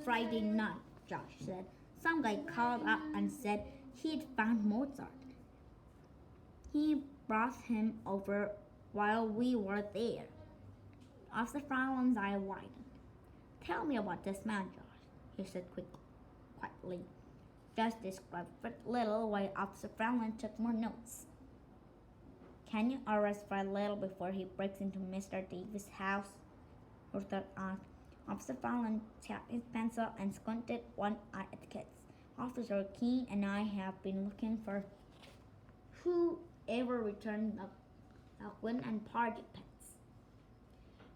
Friday night, Josh said. Some guy called up and said he'd found Mozart. He brought him over while we were there. Officer Fallon's eye widened. Tell me about this man, Josh, he said quietly. Just described Fred Little while Officer Fallon took more notes. Can you arrest Fred Little before he breaks into Mr. Davis' house? Ruther asked. Officer Fallon tapped his pencil and squinted one eye at the kids. Officer Keene and I have been looking for whoever returned the Quinn and Party pets.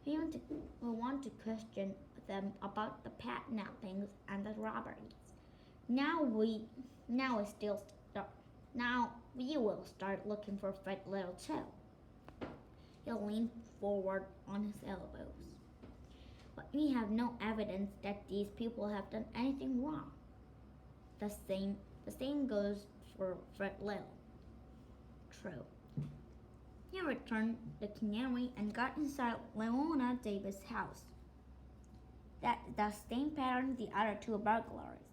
We want to question them about the kidnappings and the robberies. Now we will start looking for Fred Little too. He leaned forward on his elbows. But we have no evidence that these people have done anything wrong. The same goes for Fred Little. True. He returned the canary and got inside Leona Davis' house. That's the same pattern the other two burglaries.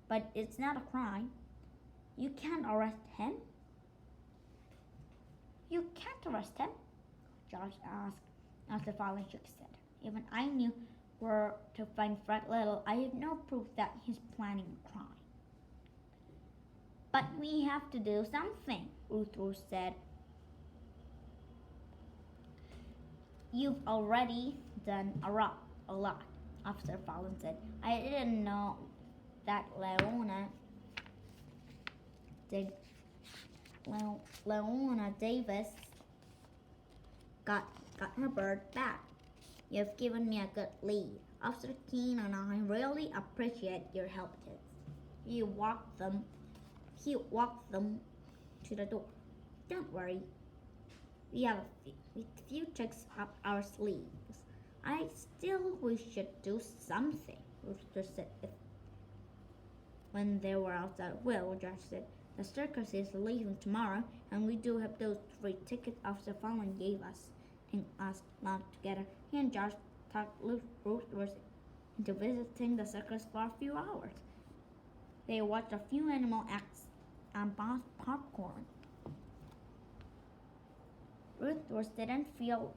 But it's not a crime. You can't arrest him? You can't arrest him? Josh asked after Fallon shook his head. Even I knew where to find Fred Little, I have no proof that he's planning a crime. But we have to do something, Ruther said. You've already done a lot, Officer Fallon said. I didn't know that Leona Davis got her bird back. You've given me a good lead. Officer Keene and I really appreciate your help, kids. He walked them to the door. Don't worry. We have a few tricks up our sleeves. I still wish we should do something, Rooster said. When they were outside, well, Josh said, the circus is leaving tomorrow, and we do have those 3 tickets Officer Fallon gave us. And us lunch together. He and Josh talked Rooster into visiting the circus for a few hours. They watched a few animal acts and bought popcorn. Rooster didn't feel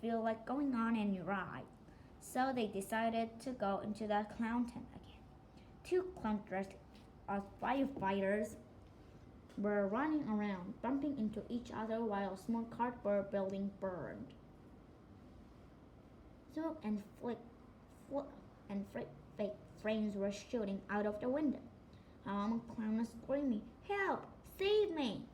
like going on any ride, so they decided to go into the clown tent again. 2 clowns dressed as firefighters were running around, bumping into each other while a small cardboard building burned. Smoke and fake flames were shooting out of the window. A mama clown was screaming, "Help! Save me!"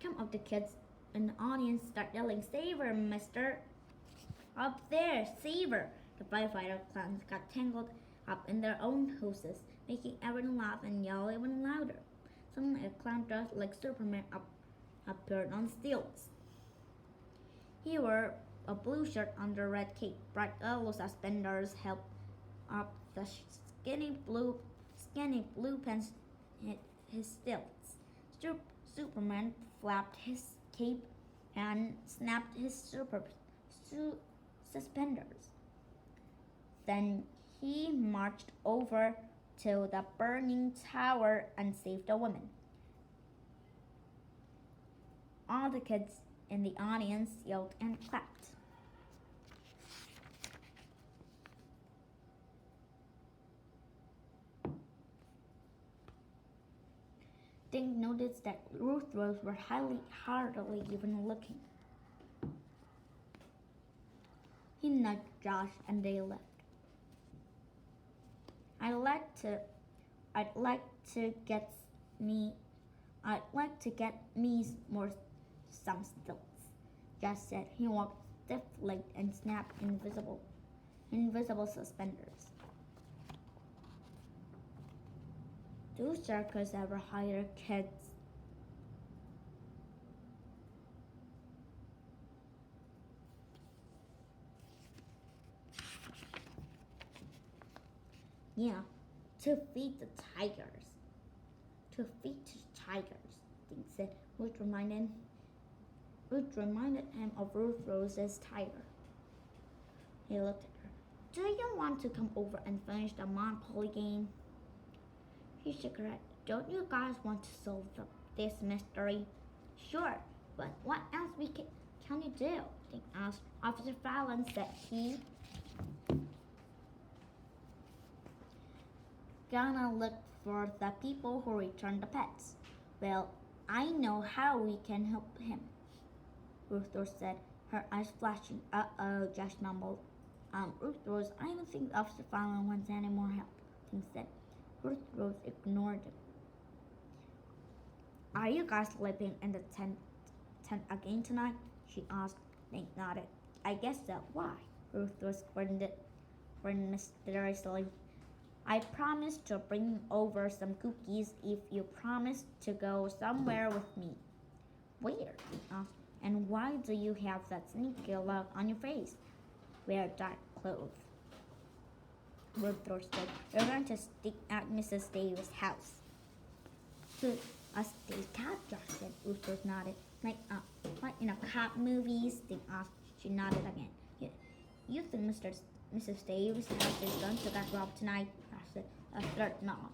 Some of the kids in the audience start yelling, "Save her, mister! Up there, save her!" The firefighter clowns got tangled up in their own hoses, making everyone laugh and yell even louder. Suddenly a clown dressed like Superman appeared on stilts. He wore a blue shirt under a red cape. Bright yellow suspenders held up the skinny blue pants his stilts. Superman flapped his cape and snapped his suspenders. Then he marched over to the burning tower and saved the woman. All the kids in the audience yelled and clapped. Dink noticed that Ruth Rose were hardly even looking. He nudged Josh and they left. I'd like to get me some stilts, Josh said. He walked stiff-legged and snapped invisible suspenders. Do circus ever hire kids? Yeah, to feed the tigers. To feed the tigers, Dink said, which reminded him of Ruth Rose's tiger. He looked at her. Do you want to come over and finish the Monopoly game? He shook her head. Don't you guys want to solve this mystery? Sure, but what else can you do? They asked. Officer Fallon said he gonna look for the people who returned the pets. Well, I know how we can help him, Ruth Rose said, her eyes flashing. Uh-oh, Josh mumbled. Ruth Rose, I don't think Officer Fallon wants any more help, Tim said. Ruth Rose ignored him. Are you guys sleeping in the tent again tonight? She asked. Nick nodded. I guess so. Why? Ruth Rose grinned mysteriously. I promised to bring over some cookies if you promise to go somewhere with me. Where? He asked. And why do you have that sneaky look on your face? Wear dark clothes. Ruth Rose said, we're going to stick at Mrs. Davis' house. To a stakeout, Josh said. Ruth Rose nodded. Like in a cop movies, they asked. She nodded again. You think Mrs. Davis' house is going to get robbed tonight? Josh said. A third nod.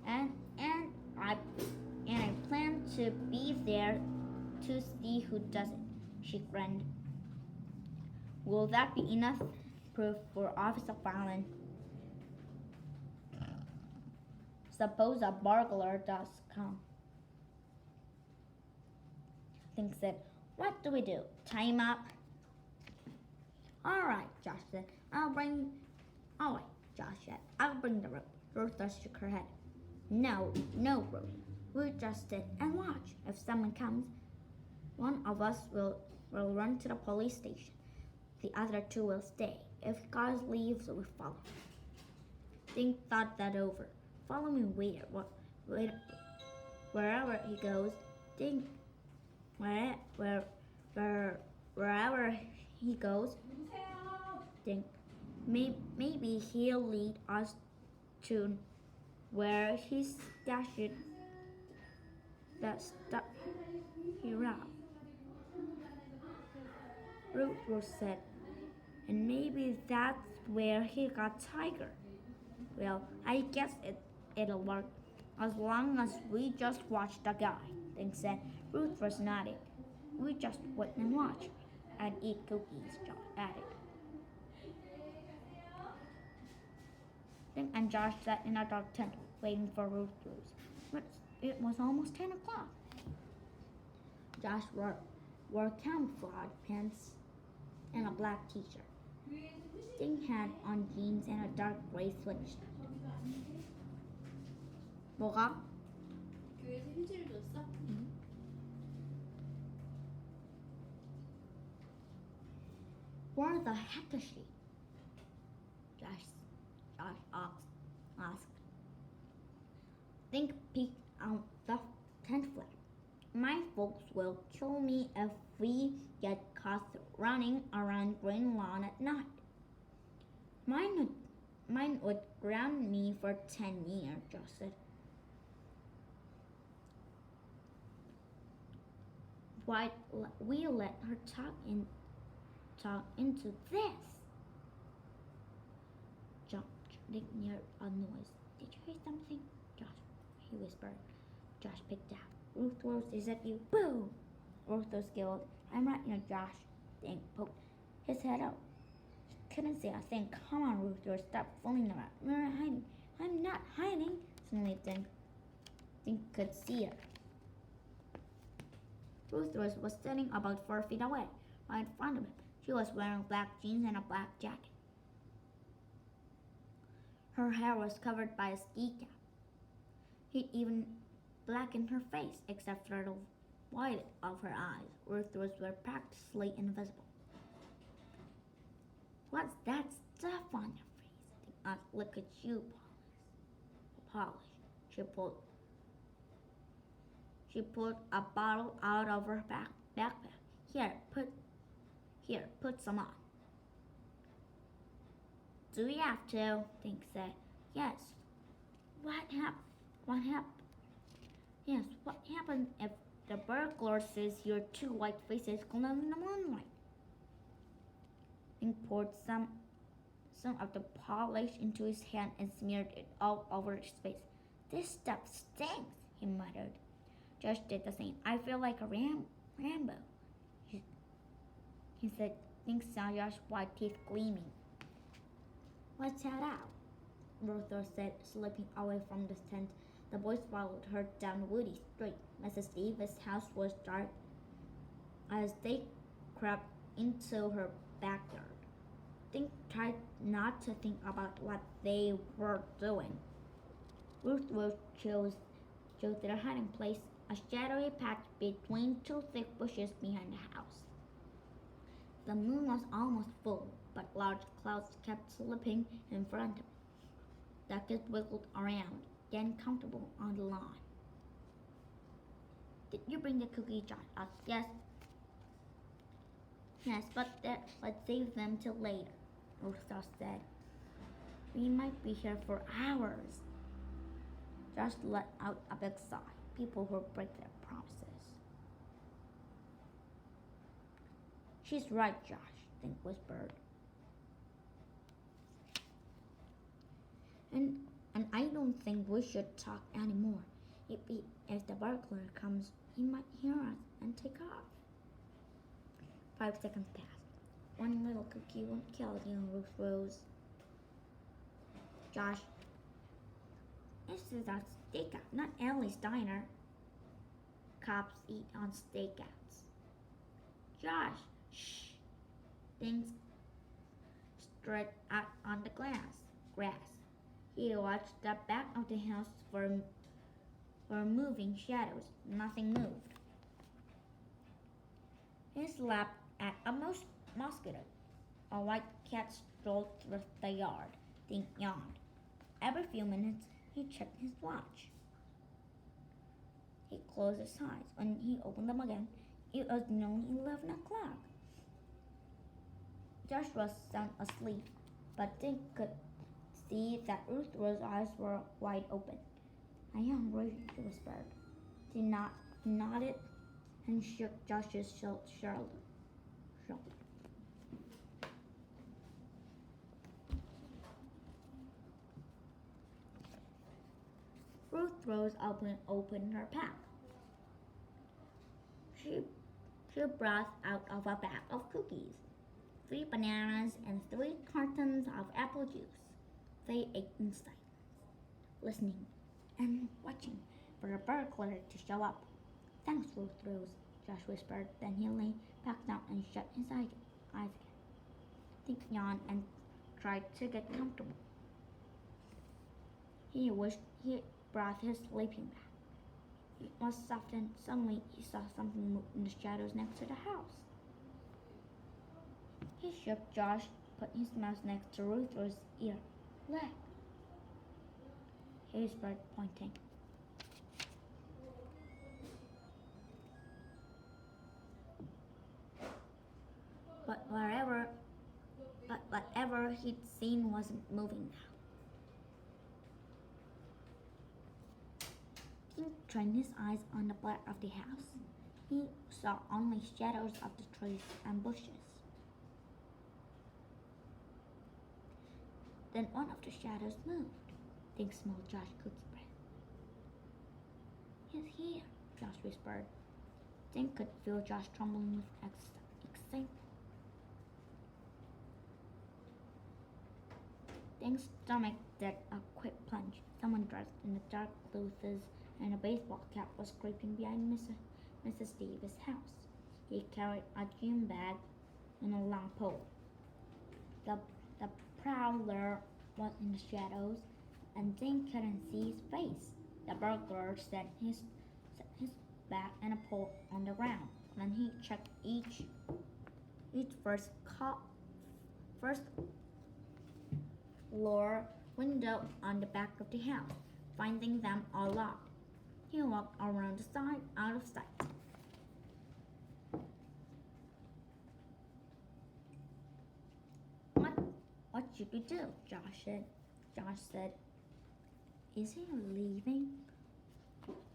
And I plan to be there to see who does it. She grinned. Will that be enough proof for Officer Fallon? Suppose a burglar does come. Think said, what do we do? Tie him up? All right, Josh said. All right, Josh said. I'll bring the rope. Ruth shook her head. No rope. We'll just sit and watch. If someone comes, one of us will run to the police station. The other two will stay. If guys leaves, we follow. Think thought that over. Follow me wherever he goes. Think wherever he goes. Think maybe he'll lead us to where he stashed that stuff he robbed. Ruth Rose said, and maybe that's where he got Tiger. Well, I guess it'll work as long as we just watch the guy, Dink said. Ruth was nodding. We just wait and watch and eat cookies, Josh added. Dink and Josh sat in a dark tent waiting for Ruth Rose. But it was almost 10 o'clock. Josh wore camouflage pants and a black t-shirt. Dink had on jeans and a dark gray sweatshirt. 뭐가? 교회에서 휴지를 줬어? Where the heck is she? Josh asked. Dink peeked out the tent flap. My folks will kill me if we get caught running around Green Lawn at night. Mine would ground me for 10 years, Josh said. Why we let her talk into this? Josh Dick heard a noise. Did you hear something? Josh, he whispered. Josh picked up. Ruth Rose, is that you? Boo! Ruth Rose giggled. I'm right here, Josh. Dink poked his head out. He couldn't say a thing. Come on, Ruth Rose, stop fooling around. We're not hiding. I'm not hiding. Suddenly Dink could see her. Ruth Rose was sitting about 4 feet away, right in front of him. She was wearing black jeans and a black jacket. Her hair was covered by a ski cap. He'd even blackened her face, except for the white of her eyes. Ruth Rose were practically invisible. What's that stuff on your face? Look at you, Polish. She pulled a bottle out of her backpack. Here, put some on. Do we have to? Dink said. Yes. What happened? Yes, what happened if the burglar says your two white faces glow in the moonlight? and poured some of the polish into his hand and smeared it all over his face. This stuff stinks, he muttered. Josh did the same. I feel like a Rambo, he said. Think saw Josh's white teeth gleaming. Let's head out, Ruther said, slipping away from the tent. The boys followed her down the woody street. Mrs. Davis' house was dark as they crept into her backyard. They tried not to think about what they were doing. Ruth chose their hiding place, a shadowy patch between two thick bushes behind the house. The moon was almost full, but large clouds kept slipping in front of it. The kids wiggled around, getting comfortable on the lawn. Did you bring the cookies, Josh asked. Yes, but let's save them till later, Ruther said. We might be here for hours. Josh let out a big sigh. People who break their promises. She's right, Josh, Dink whispered. And I don't think we should talk anymore. If the burglar comes, he might hear us and take off. 5 seconds passed. One little cookie won't kill you, Ruth rose. Josh, this is a stakeout, not Ellie's diner. Cops eat on stakeouts. Josh, shh. Things stretched out on the grass. He watched the back of the house for moving shadows. Nothing moved. He slapped at a mosquito. A white cat strolled through the yard. Dink yawned. Every few minutes, he checked his watch. He closed his eyes. When he opened them again, it was nearly 11 o'clock. Josh was sound asleep, but Dink could see that Ruth's eyes were wide open. I am ready, she whispered. He nodded and shook Josh's shoulder. Ruth rose up and opened her pack. She brought out of a bag of cookies, 3 bananas, and 3 cartons of apple juice. They ate in silence, listening and watching for the burglar to show up. Thanks, Ruth Rose, Josh whispered. Then he lay back down and shut his eyes again. Dink yawned and tried to get comfortable. He wished he brought his sleeping bag. It was soft, and suddenly he saw something move in the shadows next to the house. He shook Josh, put his mouth next to Ruth's ear. Look, he whispered, pointing. But whatever he'd seen wasn't moving now. He trained his eyes on the back of the house. He saw only shadows of the trees and bushes. Then one of the shadows moved. Dink smelled Josh's cookie breath. He's here, Josh whispered. Dink could feel Josh trembling with excitement. Dink's stomach did a quick plunge. Someone dressed in the dark clothes and a baseball cap was creeping behind Mrs. Davis' house. He carried a gym bag and a long pole. The prowler was in the shadows, and Dink couldn't see his face. The burglar set his bag and a pole on the ground. Then he checked each first floor window on the back of the house, finding them all locked. He walked around the side, out of sight. What should we do? Josh said. Is he leaving?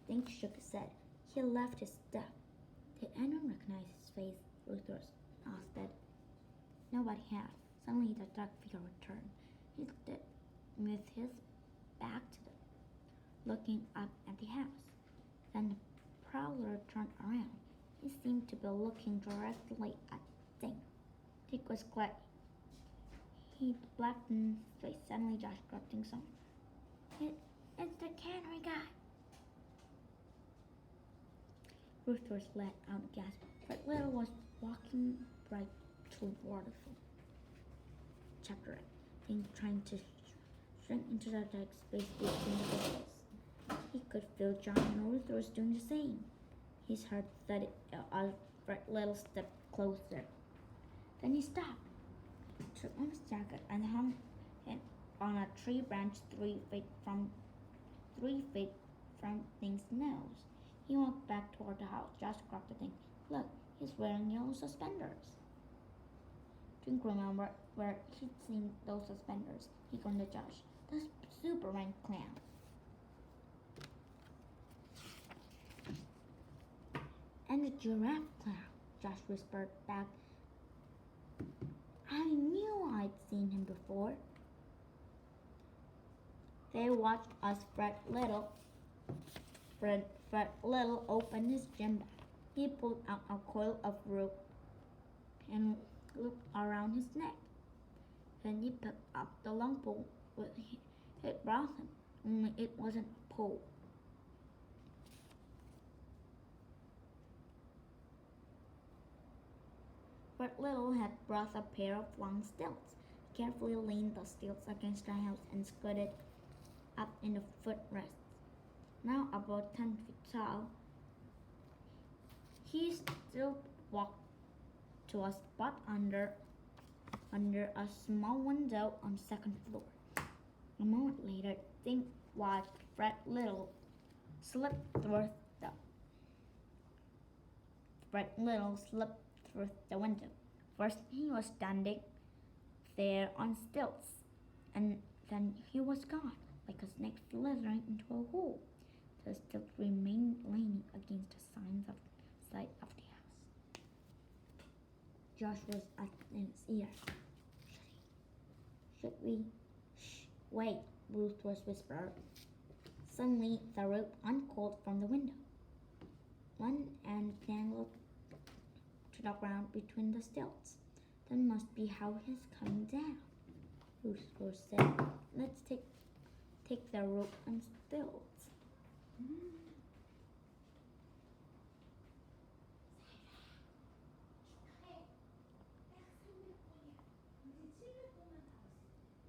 Dink shook his head. He left his stuff. Did anyone recognize his face? Ruth asked. Nobody had. Suddenly the dark figure returned. He stood with his back to them, looking up at the house. Then the prowler turned around. He seemed to be looking directly at the thing. Dick was glad he blackened his face. Suddenly Josh grabbed things on. It's the canary guy. Ruth was let out a gasp. Fred Little was walking right toward the Chapter 8. Thing trying to shrink into the dark space between the bushes. He could feel John and Ruth was doing the same. His heart thudded as Fred Little stepped closer. Then he stopped, took off his jacket, and hung it on a tree branch 3 feet from Thing's nose. He walked back toward the house. Josh grabbed the thing. Look, he's wearing yellow suspenders. Didn't remember where he'd seen those suspenders. He grinned at Josh. The Superman clown. And the giraffe clown, Josh whispered back. I knew I'd seen him before. They watched as Fred Little opened his gym bag. He pulled out a coil of rope and looped around his neck. Then he picked up the long pole it brought him, only it wasn't a pole. Fred Little had brought a pair of long stilts. He carefully leaned the stilts against the house and scooted up in the footrests. Now about 10 feet tall, he still walked to a spot under a small window on the second floor. A moment later, Dink watched Fred Little slip through the window. First, he was standing there on stilts, and then he was gone, like a snake slithering into a hole. The stilts remained leaning against the side of the house. Josh was at his ear. Should we? Shh, wait, Ruth was whispered. Suddenly, the rope uncoiled from the window. One end dangled to the ground between the stilts. That must be how he's coming down. Ruth said, let's take the rope and stilts.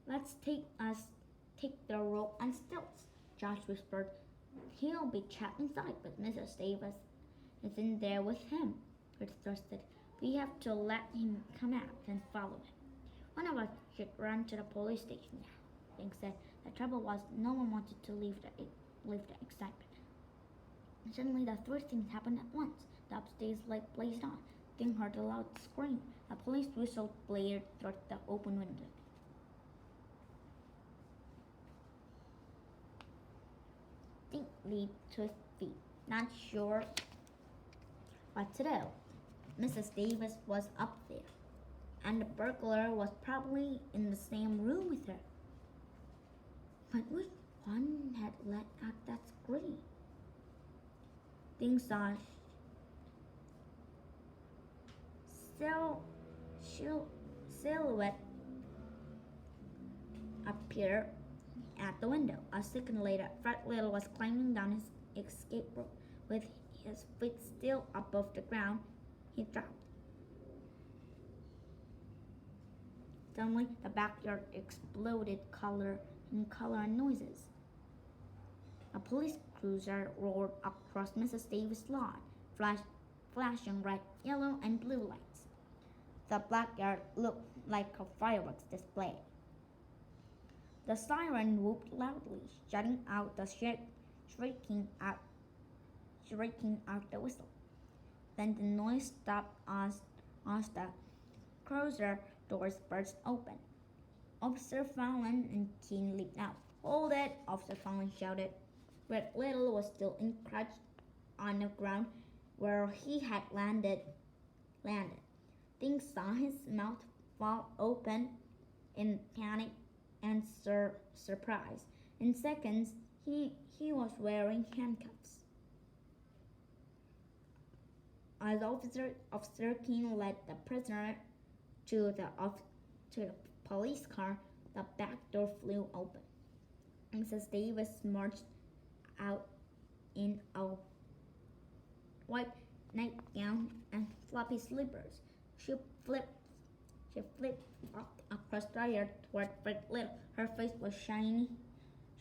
Let's take the rope and stilts, Josh whispered. He'll be trapped inside, but Mrs. Davis is in there with him. Ruth thrusted. We have to let him come out and follow him. One of us should run to the police station now, Dink said. The trouble was no one wanted to leave the excitement. Suddenly the three things happened at once. The upstairs light blazed on. Dink heard a loud scream. A police whistle blared through the open window. Dink leaped to his feet, not sure what to do. Mrs. Davis was up there, and the burglar was probably in the same room with her. But which one had let out that scream? Dink saw silhouette appear at the window. A second later, Fred Little was climbing down his escape rope. With his feet still above the ground, he dropped. Suddenly, the backyard exploded color and noises. A police cruiser roared across Mrs. Davis' lawn, flashing red, yellow, and blue lights. The backyard looked like a fireworks display. The siren whooped loudly, shutting out the shrieking out the whistle. Then the noise stopped as the cruiser doors burst open. Officer Fallon and Keene leaped out. Hold it! Officer Fallon shouted. Fred Little was still encrouched on the ground where he had landed. Dink saw his mouth fall open in panic and surprise. In seconds, he was wearing handcuffs. As Officer King led the prisoner to the police car, the back door flew open. Mrs. Davis marched out in a white nightgown and floppy slippers. She flipped across the yard toward Fred Little. Her face was shiny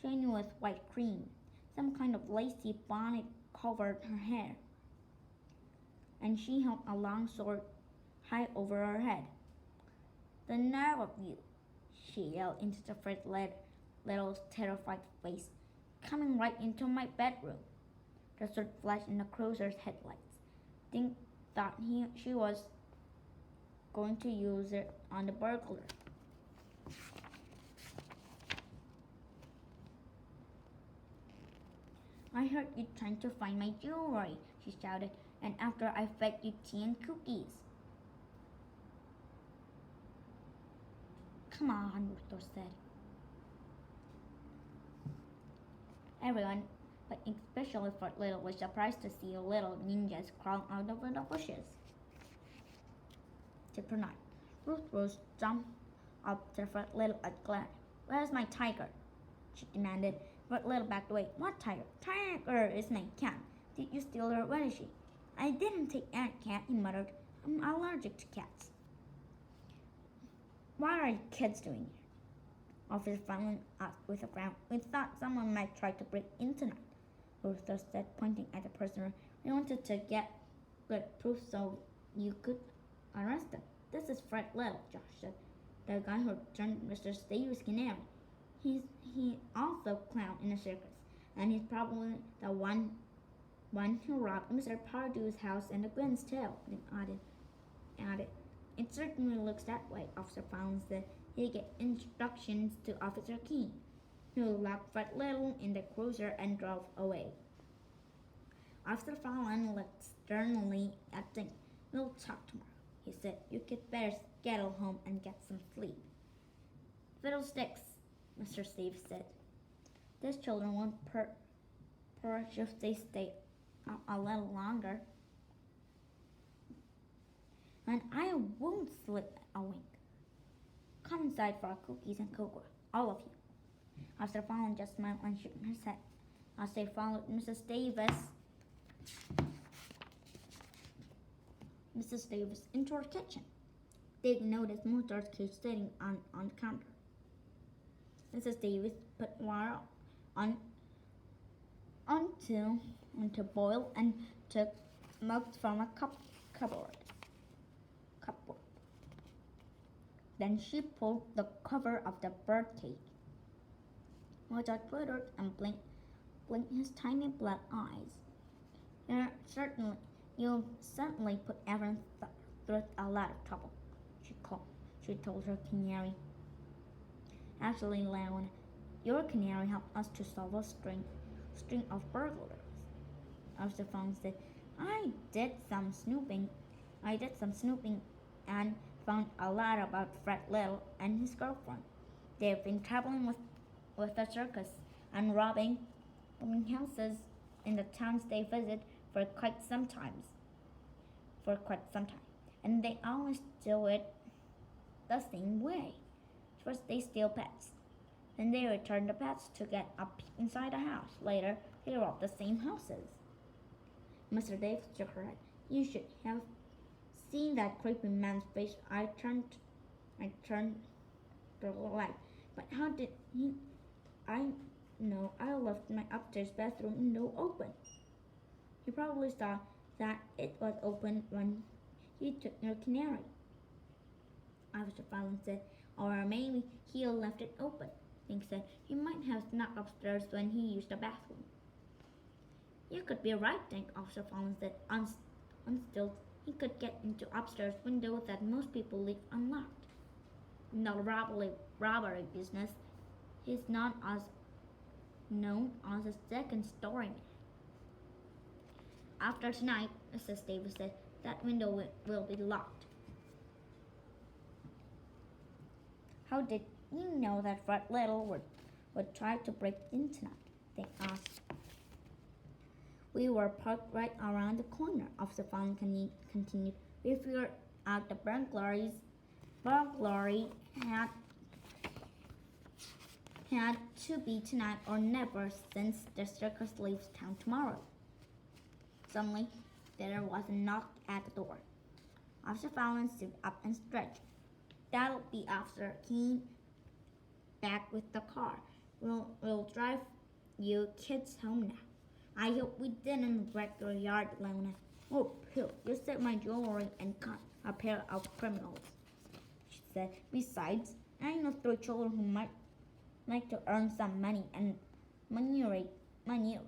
with white cream. Some kind of lacy bonnet covered her hair, and she held a long sword high over her head. "The nerve of you!" she yelled into the Fred Little's terrified face. "Coming right into my bedroom!" The sword flashed in the cruiser's headlights. Dink thought she was going to use it on the burglar. "I heard you trying to find my jewelry," she shouted, "and after I fed you tea and cookies." "Come on," Ruther said. Everyone, but especially Fred Little, was surprised to see little ninjas crawl out of the bushes. Chapter 9. Ruth Rose jumped up to Fred Little at glare. "Where's my tiger?" she demanded. Fred Little backed away. "What tiger?" "Tiger is my cat. Did you steal her? Where is she?" "I didn't take any cat," he muttered. "I'm allergic to cats." "What are you kids doing here?" Officer Fallon asked with a frown. "We thought someone might try to break in tonight," Ruther said, pointing at the prisoner. "We wanted to get good proof so you could arrest him." "This is Fred Little," Josh said, "the guy who turned Mr. Davis' canary. He also a clown in a circus, and he's probably the one who robbed Mr. Pardew's house and the Gwen's tail." Then added, "It certainly looks that way," Officer Fallon said. He gave instructions to Officer King, who locked Fred Little in the cruiser and drove away. Officer Fallon looked sternly at Dink. "We'll talk tomorrow," he said. "You could better scuttle home and get some sleep." "Fiddlesticks," Mr. Steve said. "These children won't perish if they stay up a little longer." "And I won't slip a wink. Come inside for our cookies and cocoa, all of you." Officer Fallon just smiled and shook his head as they followed Mrs. Davis into her kitchen. They noticed Mozart's cage sitting on the counter. Mrs. Davis put water on to boil and took milk from a cupboard. Then she pulled the cover of the bird cage. Mozart glittered and blinked his tiny black eyes. "You'll certainly put everyone through a lot of trouble," she told her canary. "Actually, Leon, your canary helped us to solve a string of burglaries." Officer Fong said, I did some snooping and found a lot about Fred Little and his girlfriend. They've been traveling with the circus and robbing houses in the towns they visit for quite some time. And they always do it the same way. First they steal pets. Then they return the pets to get a peek inside a house. Later, they rob the same houses. Mr. Dave shook her head. "You should have seen that creepy man's face. I turned the light. But how did he? I know I left my upstairs bathroom window open. He probably saw that it was open when he took your canary." Officer Fallon said, "Or maybe he left it open." Pink said, "He might have snuck upstairs when he used the bathroom." "You could be right, Dink," Officer Fallon said. Unstilled, he could get into upstairs window that most people leave unlocked. In the robbery business, he's known as a second-story man. "After tonight," Mrs. Davis said, "that window will be locked." How did you know that Fred Little would try to break in tonight? They asked. We were parked right around the corner, Officer Fallon continued. We figured out the burglary had to be tonight or never, since the circus leaves town tomorrow. Suddenly, there was a knock at the door. Officer Fallon stood up and stretched. That'll be Officer Keene back with the car. We'll drive you kids home now. I hope we didn't wreck your yard, Lona. Oh, Bill, you stole my jewelry and caught a pair of criminals, she said. Besides, I know 3 children who might like to earn some money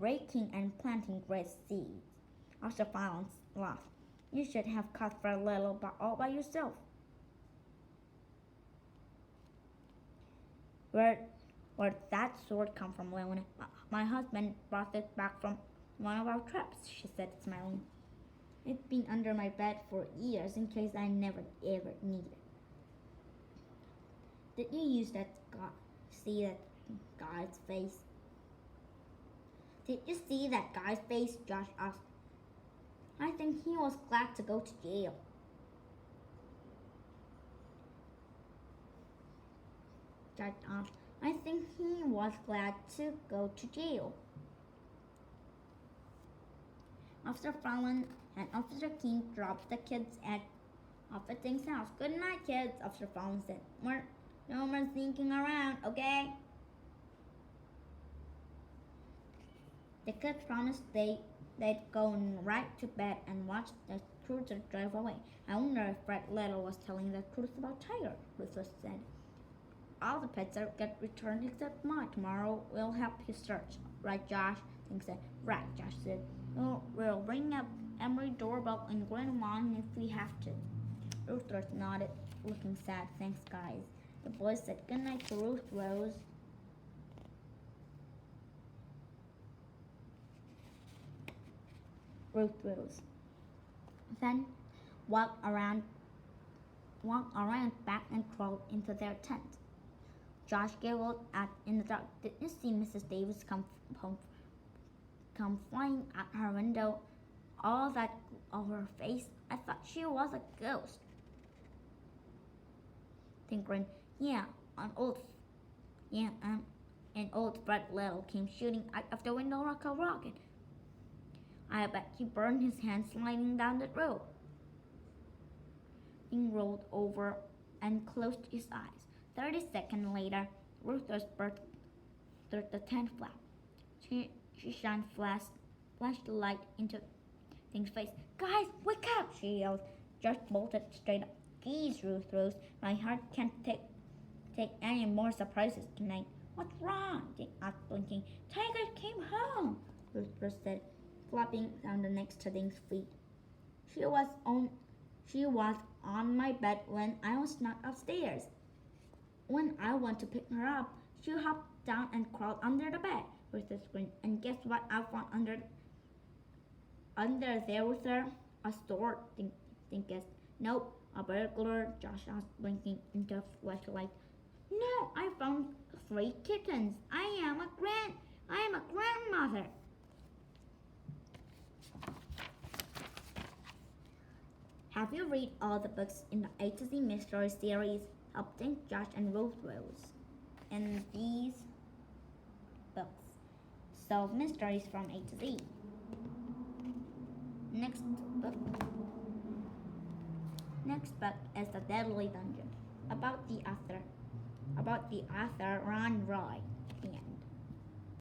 raking and planting great seeds. Officer Fallon laughed. You should have caught Fred Little all by yourself. Where'd that sword come from, Leona? My husband brought it back from one of our trips, she said, smiling. It's been under my bed for years in case I never ever need it. Did you see that guy's face? Did you see that guy's face? Josh asked. I think he was glad to go to jail. Josh asked. I think he was glad to go to jail. Officer Fallon and Officer King dropped the kids at Officer's house. Good night, kids, Officer Fallon said. No more sneaking around, okay? The kids promised they'd go right to bed and watch the cruiser drive away. I wonder if Fred Little was telling the truth about Tiger, Rufus said. All the pets are get returned except mine. Tomorrow we'll help you search. Right, Josh? King said. Right, Josh said. We'll ring up every doorbell in Grand Lawn if we have to. Rufus nodded, looking sad. Thanks, guys. The boys said goodnight to Ruth Rose. Then walked around back and crawled into their tent. Josh giggled in the dark. Did you see Mrs. Davis come flying at her window? All that over her face. I thought she was a ghost. Tinkering. Yeah, an old Fred Little came shooting out of the window like a rocket. I bet he burned his hand sliding down the road. He rolled over and closed his eyes. 30 seconds later, Rufus burst through the tent flap. She shined flashlight into Thing's face. Guys, wake up! She yelled. Josh bolted straight up. Geez, Rufus, my heart can't take any more surprises tonight. What's wrong? They asked, blinking. Tiger came home, Rufus said, flopping down the next to Ding's feet. She was on my bed when I was not upstairs. When I went to pick her up, she hopped down and crawled under the bed, Rufus screamed. And guess what I found under there with her? A sword, Dink guessed. Nope, a burglar, Josh asked, blinking into a flashlight. No, I found 3 kittens. I am a grandmother. Have you read all the books in the A to Z Mystery series? Help Dink, Josh, and Rose in these books. Solve mysteries from A to Z. Next book is The Deadly Dungeon, about the author Ron Roy.